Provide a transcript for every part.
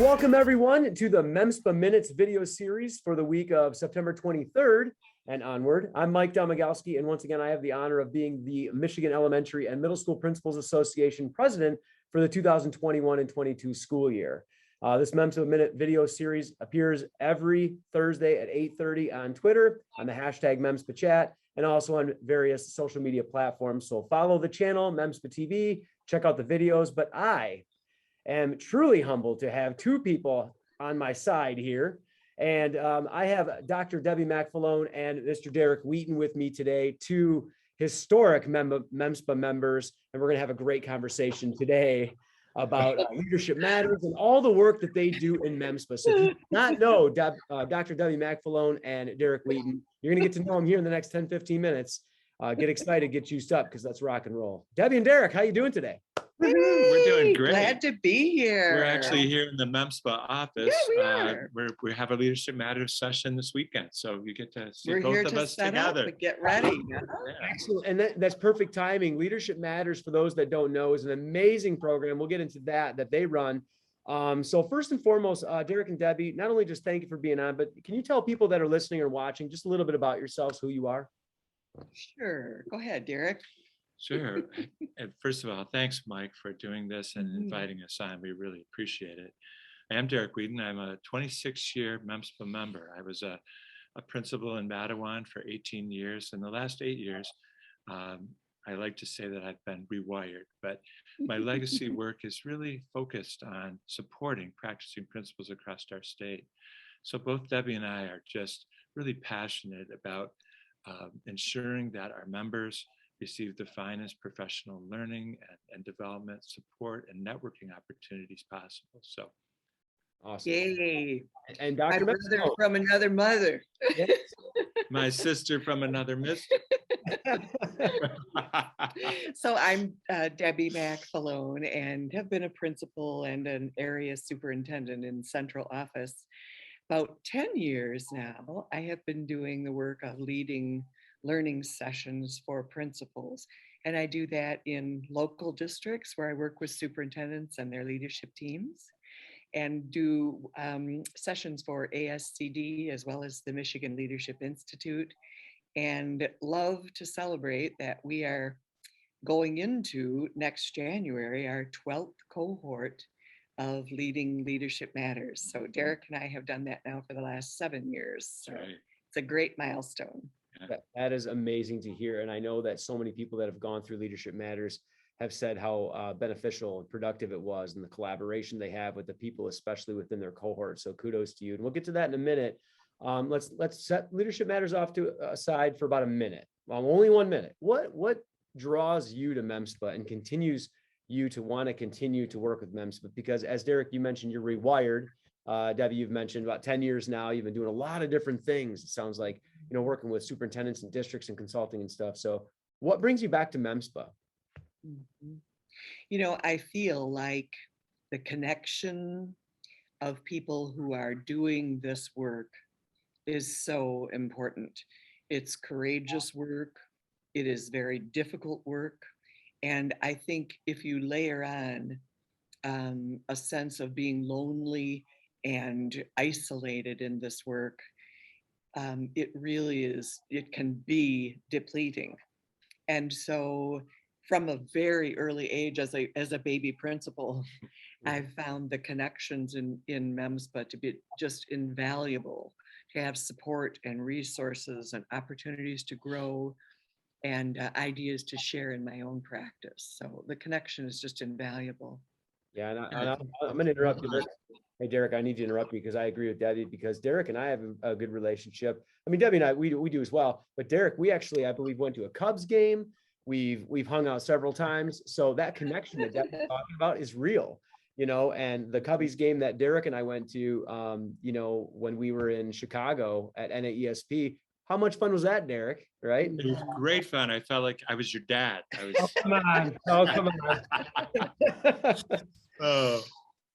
welcome everyone to the MEMSPA Minutes video series for the week of September 23rd and onward. I'm Mike Domagalski, and once again, I have the honor of being the Michigan Elementary and Middle School Principals Association president for the 2021 and 22 school year. This MEMSPA Minute video series appears every Thursday at 8:30 on Twitter, on the hashtag MEMSPA chat, and also on various social media platforms. So follow the channel, MEMSPA TV, check out the videos. But I am truly humbled to have two people on my side here. And I have Dr. Debbie McFalone and Mr. Derek Wheaton with me today, two historic MEMSPA members. And we're going to have a great conversation today about leadership matters and all the work that they do in MEMSPA. So if you do not know Dr. Debbie McFalone and Derek Wheaton, you're going to get to know them here in the next 10, 15 minutes. Get excited, get juiced up, because that's rock and roll. Debbie and Derek, how you doing today? Hey, we're doing great. Glad to be here. We're actually here in the MEMSPA office. Yeah, we are. We have a Leadership Matters session this weekend, so you get to see We're both here of to us set together. up and get ready. Yeah. Excellent. And that's perfect timing. Leadership Matters, for those that don't know, is an amazing program. We'll get into that they run. So first and foremost, Derek and Debbie, not only just thank you for being on, but can you tell people that are listening or watching just a little bit about yourselves, who you are? Sure. Go ahead, Derek. Sure. And first of all, thanks, Mike, for doing this and inviting us on. We really appreciate it. I am Derek Wheaton. I'm a 26-year MEMSPA member. I was a principal in Mattawan for 18 years. In the last 8 years, I like to say that I've been rewired, but my legacy work is really focused on supporting practicing principals across our state. So both Debbie and I are just really passionate about ensuring that our members receive the finest professional learning and development support and networking opportunities possible. So awesome. Yay. And My Dr. brother from another mother. Yes. my sister from another mister. So I'm Debbie McFalone and have been a principal and an area superintendent in central office. About 10 years now, I have been doing the work of leading learning sessions for principals. And I do that in local districts where I work with superintendents and their leadership teams, and do sessions for ASCD as well as the Michigan Leadership Institute, and love to celebrate that we are going into next January, our 12th cohort of Leading Leadership Matters. So Derek and I have done that now for the last 7 years. So it's a great milestone. That is amazing to hear. And I know that so many people that have gone through Leadership Matters have said how beneficial and productive it was, and the collaboration they have with the people, especially within their cohort. So kudos to you. And we'll get to that in a minute. Let's set Leadership Matters off to aside for about a minute. Only 1 minute. What draws you to MEMSPA and continues you to want to continue to work with MEMSPA? Because as Derek, you mentioned, you're rewired. Debbie, you've mentioned about 10 years now. You've been doing a lot of different things. It sounds like, working with superintendents and districts and consulting and stuff. So what brings you back to MEMSPA? I feel like the connection of people who are doing this work is so important. It's courageous work. It is very difficult work. And I think if you layer on a sense of being lonely and isolated in this work, it really is, it can be depleting. And so from a very early age, as a baby principal, I've found the connections in MEMSPA to be just invaluable, to have support and resources and opportunities to grow and ideas to share in my own practice. So the connection is just invaluable. Yeah, and I'm going to interrupt you. Hey, Derek, I need to interrupt you because I agree with Debbie, because Derek and I have a good relationship. I mean, Debbie and I, we do as well. But Derek, we actually, I believe, went to a Cubs game. We've hung out several times. So that connection that Debbie's talking about is real, and the Cubbies game that Derek and I went to, when we were in Chicago at NAESP. How much fun was that, Derek? Right? It was great fun. I felt like I was your dad. Oh, come on. Oh, come on. Oh.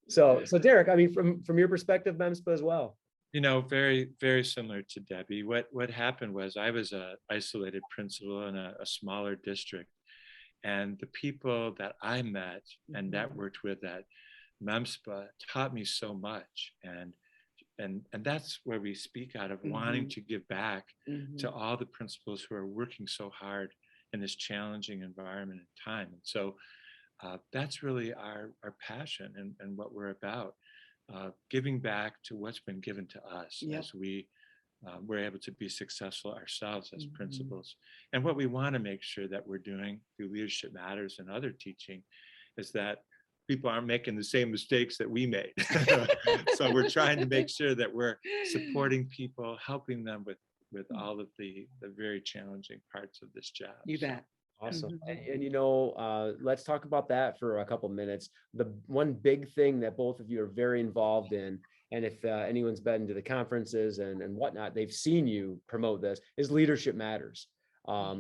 So Derek, I mean, from your perspective, MEMSPA as well. Very, very similar to Debbie. What happened was I was an isolated principal in a smaller district, and the people that I met and networked with at MEMSPA taught me so much. And that's where we speak out of wanting to give back to all the principals who are working so hard in this challenging environment and time. And so that's really our passion and what we're about, giving back to what's been given to us as we're able to be successful ourselves as principals. And what we want to make sure that we're doing through Leadership Matters and other teaching is that people aren't making the same mistakes that we made. So we're trying to make sure that we're supporting people, helping them with all of the very challenging parts of this job. You bet. Awesome. And let's talk about that for a couple minutes. The one big thing that both of you are very involved in, and if anyone's been to the conferences and whatnot, they've seen you promote this, is Leadership Matters.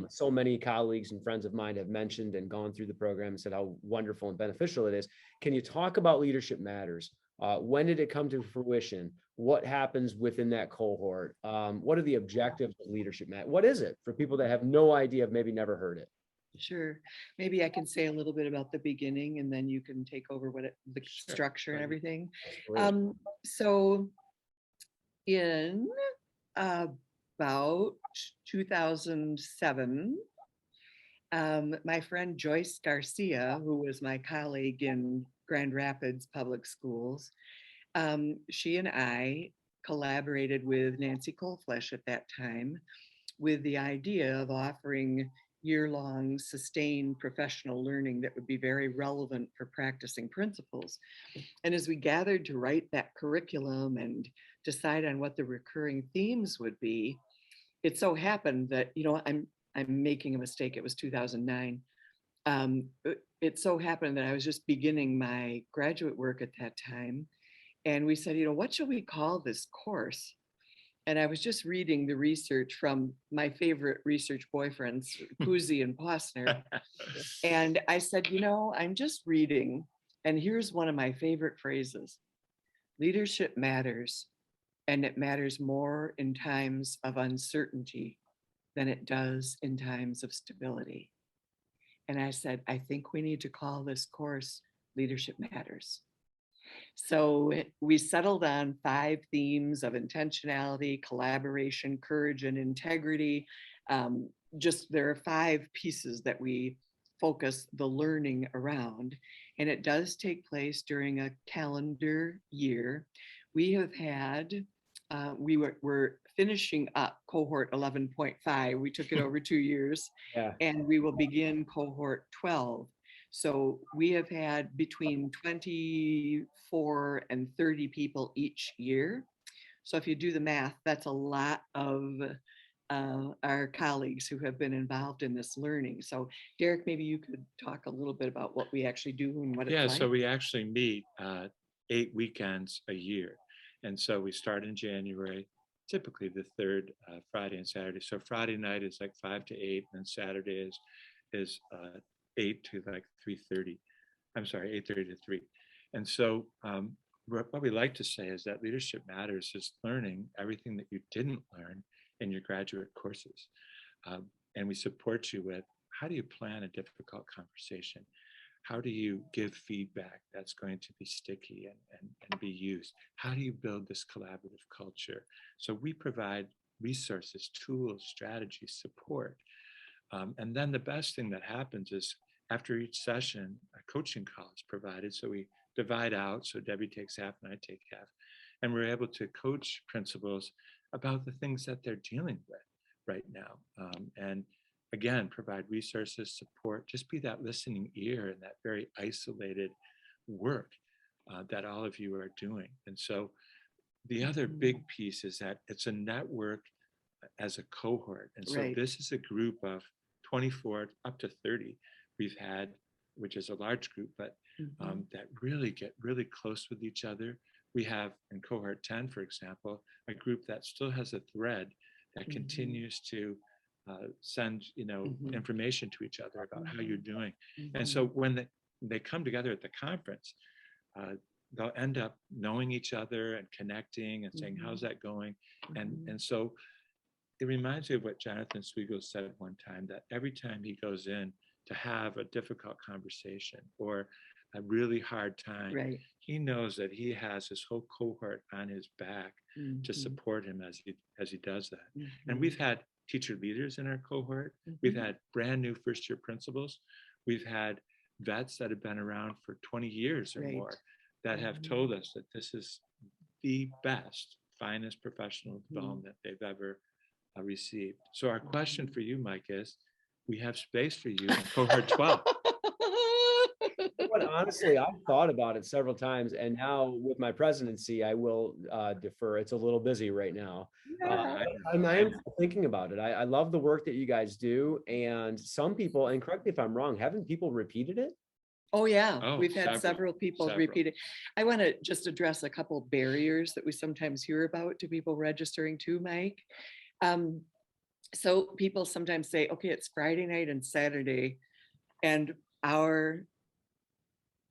So many colleagues and friends of mine have mentioned and gone through the program and said how wonderful and beneficial it is. Can you talk about Leadership Matters? When did it come to fruition? What happens within that cohort? What are the objectives of Leadership Matters? What is it for people that have no idea, have maybe never heard it? Sure. Maybe I can say a little bit about the beginning, and then you can take over the structure and everything. So in about 2007, my friend Joyce Garcia, who was my colleague in Grand Rapids Public Schools, she and I collaborated with Nancy Colflesh at that time with the idea of offering year-long sustained professional learning that would be very relevant for practicing principals. And as we gathered to write that curriculum and decide on what the recurring themes would be, it so happened that, I'm making a mistake. It was 2009. It so happened that I was just beginning my graduate work at that time. And we said, what shall we call this course? And I was just reading the research from my favorite research boyfriends, Kuzi and Posner. And I said, I'm just reading. And here's one of my favorite phrases: leadership matters. And it matters more in times of uncertainty than it does in times of stability. And I said, I think we need to call this course Leadership Matters. So we settled on 5 themes of intentionality, collaboration, courage, and integrity. There are 5 pieces that we focus the learning around, and it does take place during a calendar year. We have had, we're finishing up cohort 11.5. We took it over 2 years, and we will begin cohort 12. So we have had between 24 and 30 people each year. So if you do the math, that's a lot of our colleagues who have been involved in this learning. So Derek, maybe you could talk a little bit about what we actually do and what it's like. So we actually meet 8 weekends a year. And so we start in January, typically the 3rd Friday and Saturday. So Friday night is like 5 to 8, and Saturday is 8 to like 3:30. I'm sorry, 8:30 to 3. And so what we like to say is that Leadership Matters is learning everything that you didn't learn in your graduate courses. And we support you with, how do you plan a difficult conversation? How do you give feedback that's going to be sticky and be used? How do you build this collaborative culture? So we provide resources, tools, strategies, support. And then the best thing that happens is after each session, a coaching call is provided. So we divide out. So Debbie takes half and I take half. And we're able to coach principals about the things that they're dealing with right now. And again, provide resources, support, just be that listening ear in that very isolated work that all of you are doing. And so the other big piece is that it's a network as a cohort. And so this is a group of 24 up to 30 we've had, which is a large group, but that really get really close with each other. We have in cohort 10, for example, a group that still has a thread that continues to send information to each other about how you're doing. And so when they come together at the conference, they'll end up knowing each other and connecting and saying, how's that going? And so it reminds me of what Jonathan Sweigel said at one time, that every time he goes in to have a difficult conversation or a really hard time, Right. he knows that he has his whole cohort on his back to Mhm. support him as he does that. And Mhm. we've had teacher leaders in our cohort. We've Mhm. had brand new first year principals. We've had vets that have been around for 20 years or Right. more that have Mhm. told us that this is the best, finest professional Mhm. development they've ever received. So our question for you, Mike, is we have space for you in cohort 12. But honestly, I've thought about it several times, and now with my presidency, I will defer. It's a little busy right now. Yeah. I am thinking about it. I love the work that you guys do, and some people, and correct me if I'm wrong, haven't people repeated it? Oh, yeah. Oh, We've had several people several. repeat it. I want to just address a couple barriers that we sometimes hear about to people registering too, Mike. Um, so people sometimes say, okay, it's Friday night and Saturday. And our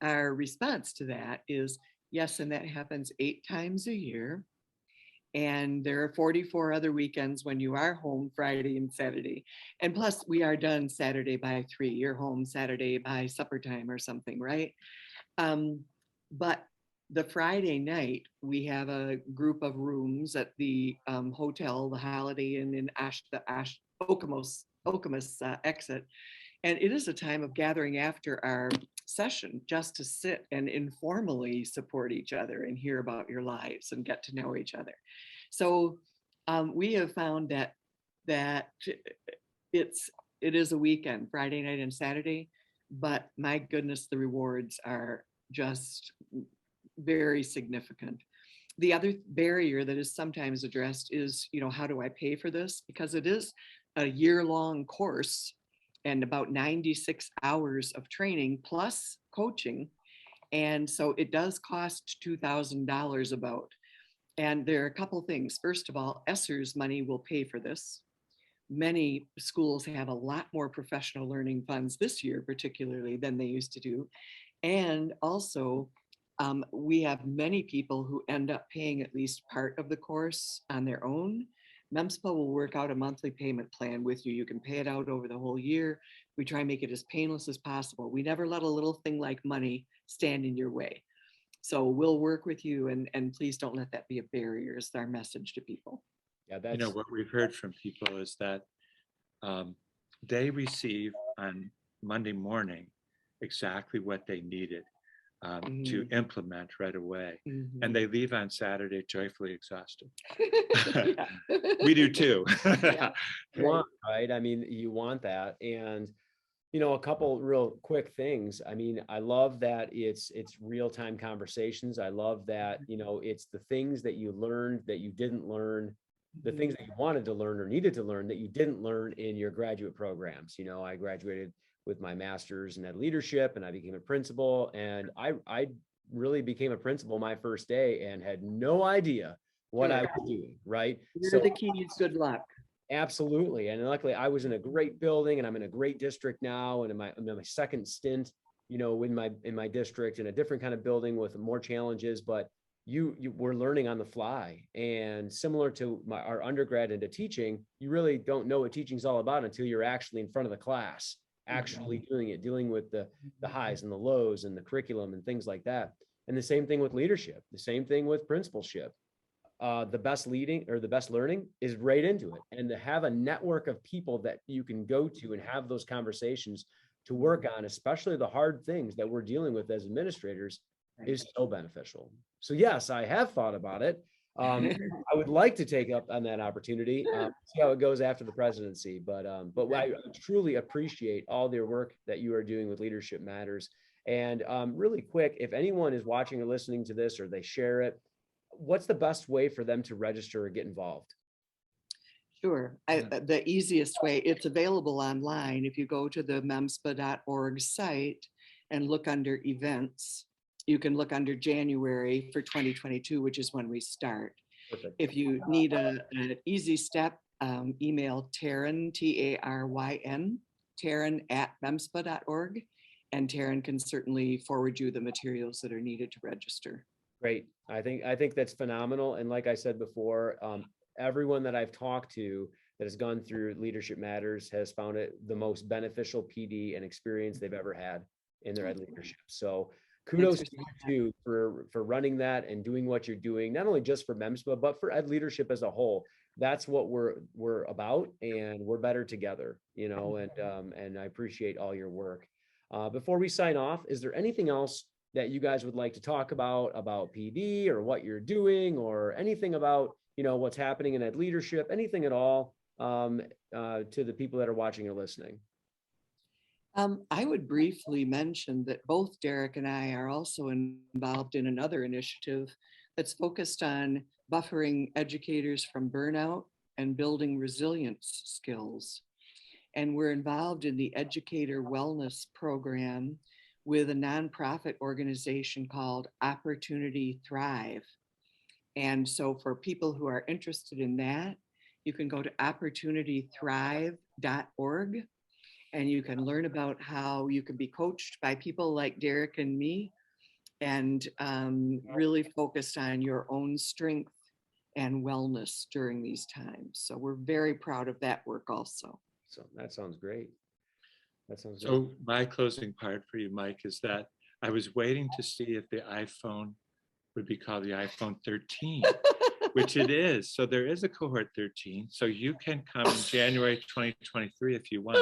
response to that is, yes, and that happens 8 times a year. And there are 44 other weekends when you are home Friday and Saturday. And plus, we are done Saturday by 3. You're home Saturday by supper time or something, right? But the Friday night, we have a group of rooms at the hotel, the Holiday Inn in Okemos exit. And it is a time of gathering after our session just to sit and informally support each other and hear about your lives and get to know each other. So we have found that it is a weekend, Friday night and Saturday, but my goodness, the rewards are just very significant. The other barrier that is sometimes addressed is, how do I pay for this? Because it is a year-long course and about 96 hours of training plus coaching. And so it does cost $2,000 about. And there are a couple things. First of all, ESSER's money will pay for this. Many schools have a lot more professional learning funds this year, particularly than they used to do. And also, we have many people who end up paying at least part of the course on their own. MEMSPA will work out a monthly payment plan with you. You can pay it out over the whole year. We try and make it as painless as possible. We never let a little thing like money stand in your way. So we'll work with you, and please don't let that be a barrier, is our message to people. Yeah, that's What we've heard from people is that they receive on Monday morning exactly what they needed to implement right away. And they leave on Saturday joyfully exhausted. We do too. Yeah. right. I mean, you want that. And a couple real quick things. I mean, I love that it's real-time conversations. I love that, it's the things that you learned that you didn't learn, the things that you wanted to learn or needed to learn that you didn't learn in your graduate programs. I graduated with my master's in ed leadership, and I became a principal, and I really became a principal my first day and had no idea what I was doing. Right. You're the keys. Good luck. Absolutely. And luckily I was in a great building, and I'm in a great district now. And in my second stint, in my district, in a different kind of building with more challenges, but you were learning on the fly. And similar to our undergrad into teaching, you really don't know what teaching is all about until you're actually in front of the class, actually doing it, dealing with the highs and the lows and the curriculum and things like that. And the same thing with leadership, the same thing with principalship. The best learning is right into it. And to have a network of people that you can go to and have those conversations to work on, especially the hard things that we're dealing with as administrators, is so beneficial. So yes, I have thought about it. I would like to take up on that opportunity, see how it goes after the presidency. But I truly appreciate all their work that you are doing with Leadership Matters. And really quick, if anyone is watching or listening to this, or they share it, what's the best way for them to register or get involved? Sure. The easiest way, it's available online. If you go to the memspa.org site and look under events, you can look under January for 2022, which is when we start. Perfect. If you need an easy step, email Taryn, Taryn, Taryn at memspa.org, and Taryn can certainly forward you the materials that are needed to register. Great. I think that's phenomenal. And like I said before, everyone that I've talked to that has gone through Leadership Matters has found it the most beneficial PD and experience they've ever had in their ed leadership. So kudos for to you saying too for running that and doing what you're doing, not only just for MEMSPA, but for ed leadership as a whole. That's what we're about, and we're better together, and I appreciate all your work. Before we sign off, is there anything else that you guys would like to talk about PD or what you're doing, or anything about, what's happening in ed leadership, anything at all, to the people that are watching or listening? I would briefly mention that both Derek and I are also involved in another initiative that's focused on buffering educators from burnout and building resilience skills. And we're involved in the Educator Wellness Program with a nonprofit organization called Opportunity Thrive. And so for people who are interested in that, you can go to opportunitythrive.org. And you can learn about how you can be coached by people like Derek and me, and really focused on your own strength and wellness during these times. So we're very proud of that work also. So that sounds great. So my closing part for you, Mike, is that I was waiting to see if the iPhone would be called the iPhone 13, which it is. So there is a cohort 13. So you can come in January 2023 if you want.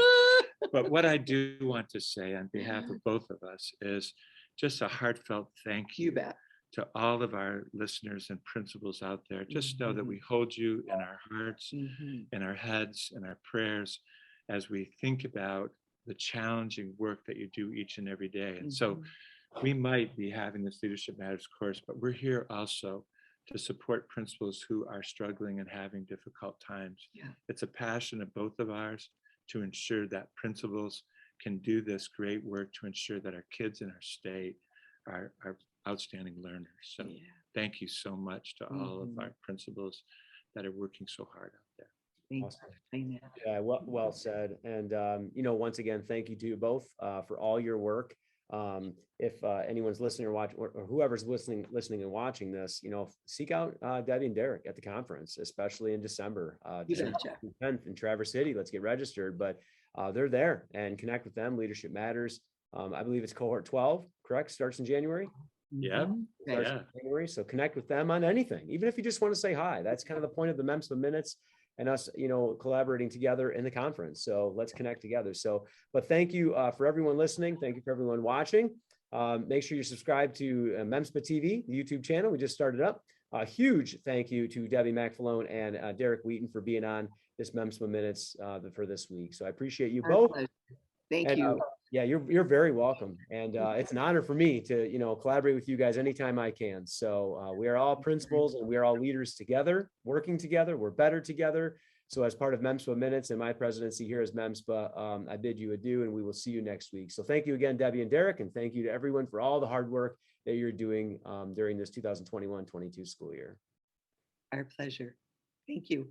But what I do want to say on behalf of both of us is just a heartfelt thank you to all of our listeners and principals out there. Just know that we hold you in our hearts, in our heads, in our prayers, as we think about the challenging work that you do each and every day. And so we might be having this Leadership Matters course, but we're here also to support principals who are struggling and having difficult times. It's a passion of both of ours to ensure that principals can do this great work to ensure that our kids in our state are outstanding learners. So thank you so much to all of our principals that are working so hard out there. Awesome. Yeah, well said. And, once again, thank you to you both for all your work. If anyone's listening or watching, or whoever's listening and watching this, seek out Debbie and Derek at the conference, especially in December, December 10th in Traverse City. Let's get registered, but they're there, and connect with them. Leadership Matters. I believe it's cohort 12, correct? Starts in January. Starts in January. So connect with them on anything, even if you just want to say hi. That's kind of the point of the MEMSPA minutes and us, collaborating together in the conference. So let's connect together. So, but thank you for everyone listening. Thank you for everyone watching. Make sure you subscribe to MEMSPA TV, the YouTube channel. We just started up. A huge thank you to Debbie McFalone and Derek Wheaton for being on this MEMSPA minutes for this week. So I appreciate you both. Thank you. Yeah, you're very welcome. And it's an honor for me to, collaborate with you guys anytime I can. So we are all principals and we are all leaders together, working together. We're better together. So as part of MEMSPA Minutes and my presidency here as MEMSPA, I bid you adieu, and we will see you next week. So thank you again, Debbie and Derek, and thank you to everyone for all the hard work that you're doing during this 2021-22 school year. Our pleasure. Thank you.